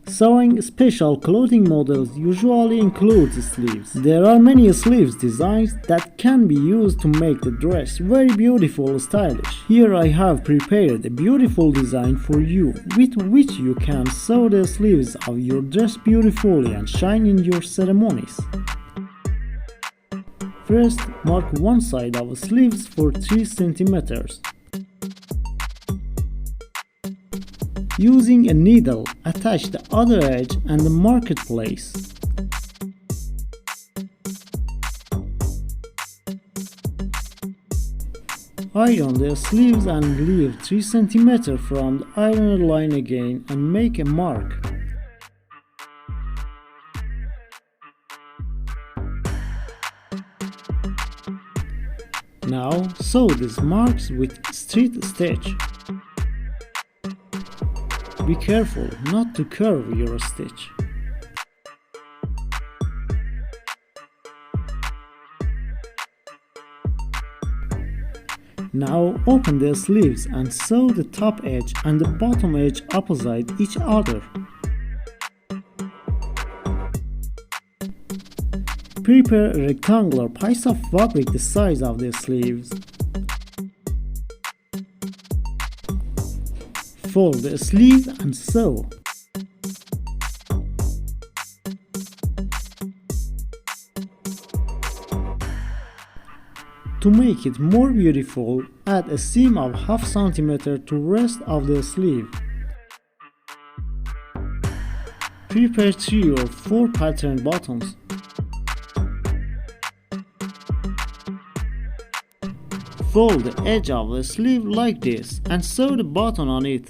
Sewing special clothing models usually includes sleeves. There are many sleeves designs that can be used to make the dress very beautiful and stylish. Here I have prepared a beautiful design for you with which you can sew the sleeves of your dress beautifully and shine in your ceremonies. First, mark one side of the sleeves for 3 cm. Using a needle, attach the other edge and the marked place. Iron the sleeves and leave 3 cm from the ironer line again and make a mark. Now sew these marks with straight stitch. Be careful not to curve your stitch. Now open the sleeves and sew the top edge and the bottom edge opposite each other. Prepare a rectangular piece of fabric the size of the sleeves. Fold the sleeve and sew. To make it more beautiful, add a seam of ½ cm to rest of the sleeve. Prepare 3 or 4 pattern buttons. Fold the edge of the sleeve like this and sew the button on it.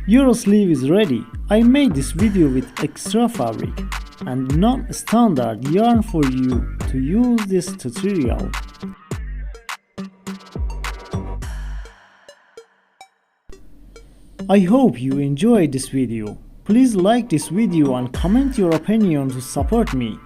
Your sleeve is ready. I made this video with extra fabric and non-standard yarn for you to use this tutorial. I hope you enjoyed this video. Please like this video and comment your opinion to support me.